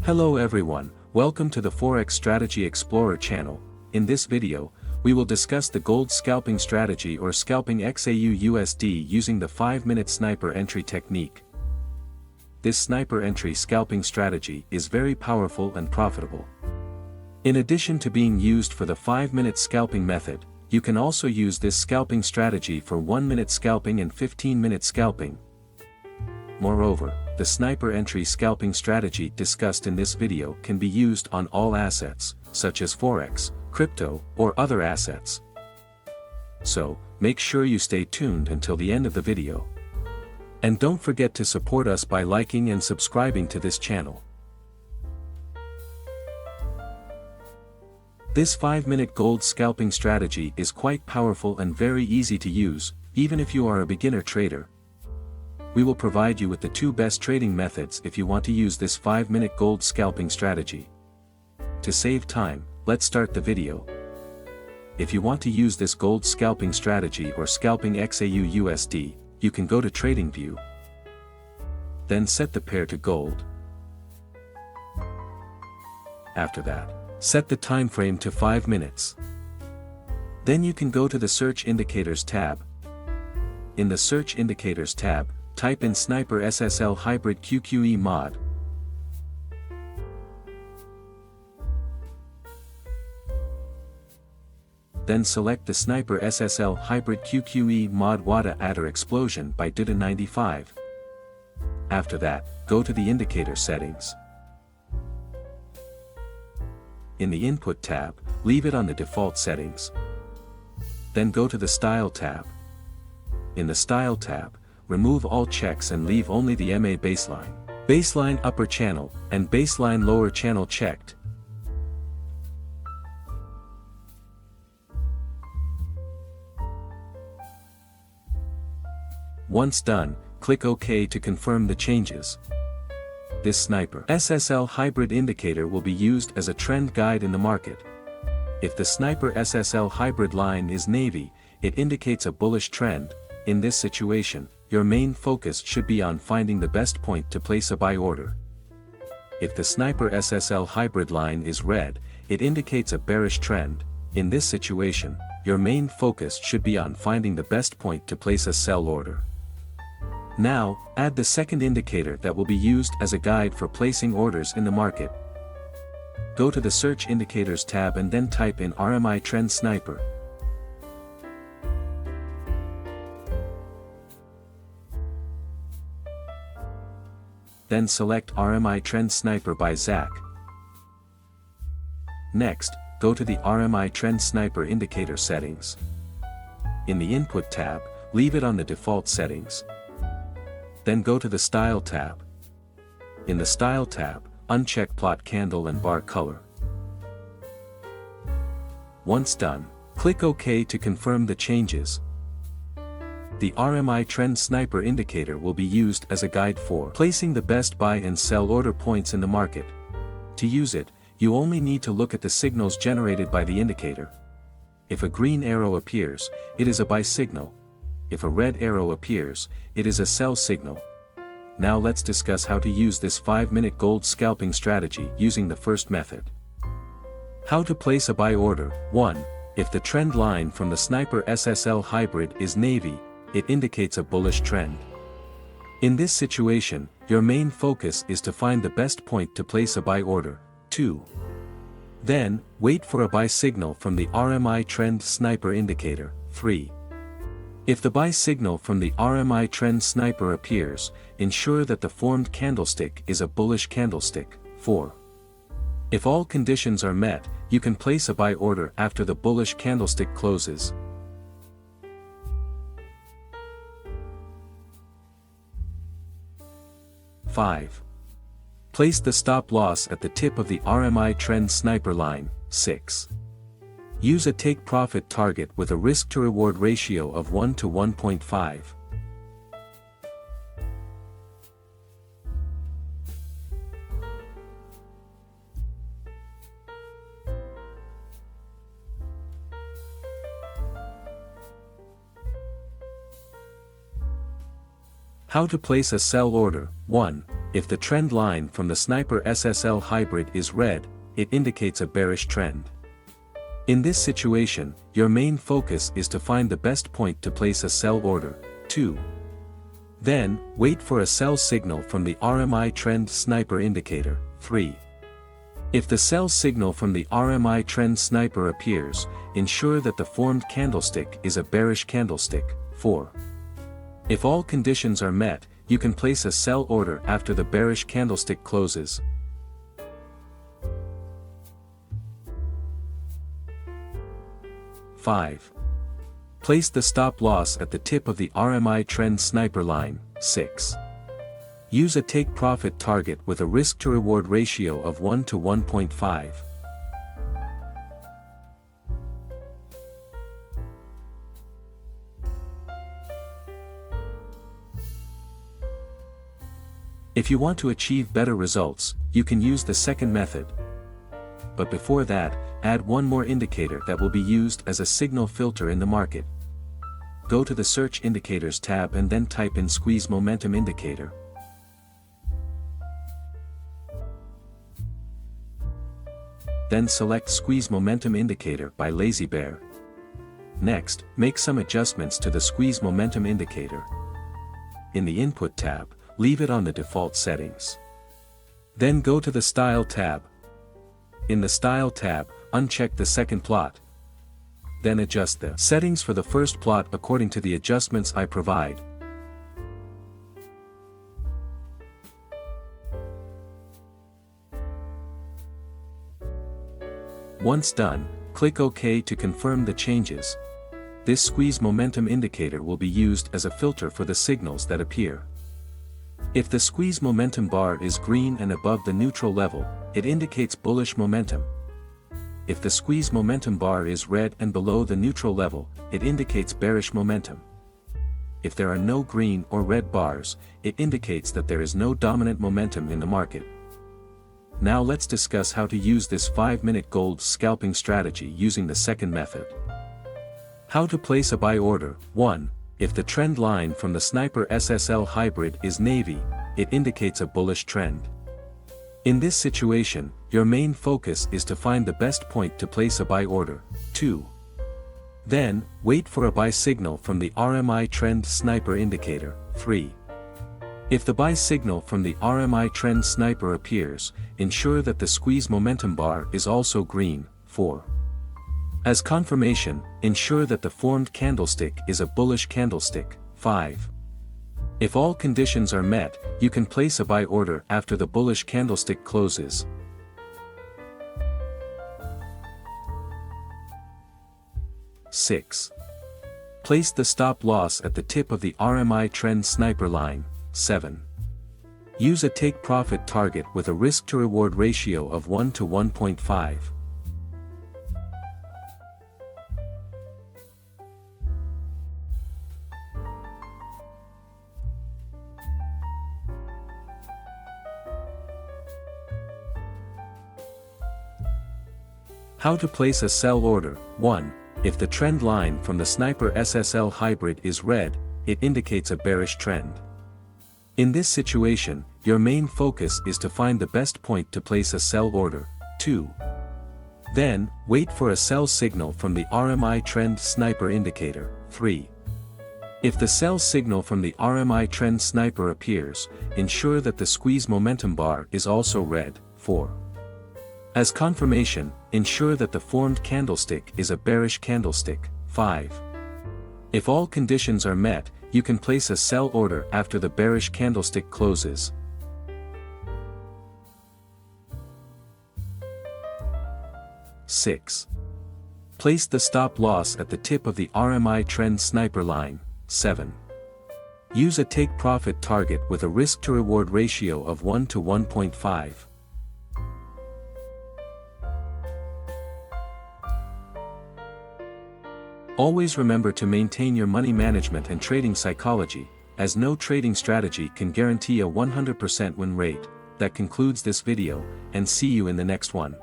Hello everyone, welcome to the Forex Strategy Explorer channel. In this video, we will discuss the gold scalping strategy or scalping XAUUSD using the 5-minute sniper entry technique. This sniper entry scalping strategy is very powerful and profitable. In addition to being used for the 5-minute scalping method, you can also use this scalping strategy for 1-minute scalping and 15-minute scalping. Moreover, the sniper entry scalping strategy discussed in this video can be used on all assets, such as Forex, crypto, or other assets. So, make sure you stay tuned until the end of the video. And don't forget to support us by liking and subscribing to this channel. This 5-minute gold scalping strategy is quite powerful and very easy to use, even if you are a beginner trader. We will provide you with the 2 best trading methods if you want to use this 5-minute gold scalping strategy. To save time, let's start the video. If you want to use this gold scalping strategy or scalping XAUUSD, you can go to TradingView. Then set the pair to gold. After that, set the time frame to 5 minutes. Then you can go to the Search Indicators tab. In the Search Indicators tab, type in Sniper SSL Hybrid QQE MOD. Then select the Sniper SSL Hybrid QQE MOD waddah Attar Explosion by waddah 95. After that, go to the Indicator settings. In the Input tab, leave it on the default settings. Then go to the Style tab. In the Style tab, remove all checks and leave only the MA baseline upper channel, and baseline lower channel checked. Once done, click OK to confirm the changes. This Sniper SSL hybrid indicator will be used as a trend guide in the market. If the Sniper SSL hybrid line is navy, it indicates a bullish trend. In this situation, your main focus should be on finding the best point to place a buy order. If the Sniper SSL hybrid line is red, it indicates a bearish trend. In this situation, your main focus should be on finding the best point to place a sell order. Now, add the second indicator that will be used as a guide for placing orders in the market. Go to the Search Indicators tab and then type in RMI Trend Sniper. Then select RMI Trend Sniper by Tzack. Next, go to the RMI Trend Sniper indicator settings. In the Input tab, leave it on the default settings. Then go to the Style tab. In the Style tab, uncheck Plot Candle and Bar Color. Once done, click OK to confirm the changes. The RMI Trend Sniper indicator will be used as a guide for placing the best buy and sell order points in the market. To use it, you only need to look at the signals generated by the indicator. If a green arrow appears, it is a buy signal. If a red arrow appears, it is a sell signal. Now let's discuss how to use this 5-minute gold scalping strategy using the first method. How to place a buy order. 1. If the trend line from the Sniper SSL hybrid is navy, it indicates a bullish trend. In this situation, your main focus is to find the best point to place a buy order. 2. Then, wait for a buy signal from the RMI Trend Sniper indicator. 3. If the buy signal from the RMI Trend Sniper appears, ensure that the formed candlestick is a bullish candlestick. 4. If all conditions are met, you can place a buy order after the bullish candlestick closes. 5. Place the stop loss at the tip of the RMI Trend Sniper line. 6. Use a take profit target with a risk to reward ratio of 1 to 1.5. How to place a sell order. 1. If the trend line from the Sniper SSL hybrid is red, it indicates a bearish trend. In this situation, your main focus is to find the best point to place a sell order. 2. Then, wait for a sell signal from the RMI Trend Sniper indicator. 3. If the sell signal from the RMI Trend Sniper appears, ensure that the formed candlestick is a bearish candlestick. 4. If all conditions are met, you can place a sell order after the bearish candlestick closes. 5. Place the stop loss at the tip of the RMI Trend Sniper line. 6. Use a take profit target with a risk to reward ratio of 1 to 1.5. If you want to achieve better results, you can use the second method. But before that, add one more indicator that will be used as a signal filter in the market. Go to the Search Indicators tab and then type in Squeeze Momentum Indicator. Then select Squeeze Momentum Indicator by lazybear. Next, make some adjustments to the Squeeze Momentum Indicator. In the Input tab, leave it on the default settings. Then go to the Style tab. In the Style tab, uncheck the second plot. Then adjust the settings for the first plot according to the adjustments I provide. Once done, click OK to confirm the changes. This Squeeze Momentum Indicator will be used as a filter for the signals that appear. If the squeeze momentum bar is green and above the neutral level, it indicates bullish momentum. If the squeeze momentum bar is red and below the neutral level, it indicates bearish momentum. If there are no green or red bars, it indicates that there is no dominant momentum in the market. Now let's discuss how to use this 5-minute gold scalping strategy using the second method. How to place a buy order. 1. If the trend line from the Sniper SSL hybrid is navy, it indicates a bullish trend. In this situation, your main focus is to find the best point to place a buy order. 2. Then, wait for a buy signal from the RMI Trend Sniper indicator. 3. If the buy signal from the RMI Trend Sniper appears, ensure that the squeeze momentum bar is also green. 4. As confirmation, ensure that the formed candlestick is a bullish candlestick. 5. If all conditions are met, you can place a buy order after the bullish candlestick closes. 6. Place the stop loss at the tip of the RMI Trend Sniper line. 7. Use a take profit target with a risk to reward ratio of 1 to 1.5. How to place a sell order. 1. If the trend line from the Sniper SSL hybrid is red, it indicates a bearish trend. In this situation, your main focus is to find the best point to place a sell order. 2. Then, wait for a sell signal from the RMI Trend Sniper indicator. 3. If the sell signal from the RMI Trend Sniper appears, ensure that the squeeze momentum bar is also red. 4. As confirmation, ensure that the formed candlestick is a bearish candlestick. 5. If all conditions are met, you can place a sell order after the bearish candlestick closes. 6. Place the stop loss at the tip of the RMI Trend Sniper line. 7. Use a take profit target with a risk to reward ratio of 1 to 1.5. Always remember to maintain your money management and trading psychology, as no trading strategy can guarantee a 100% win rate. That concludes this video, and see you in the next one.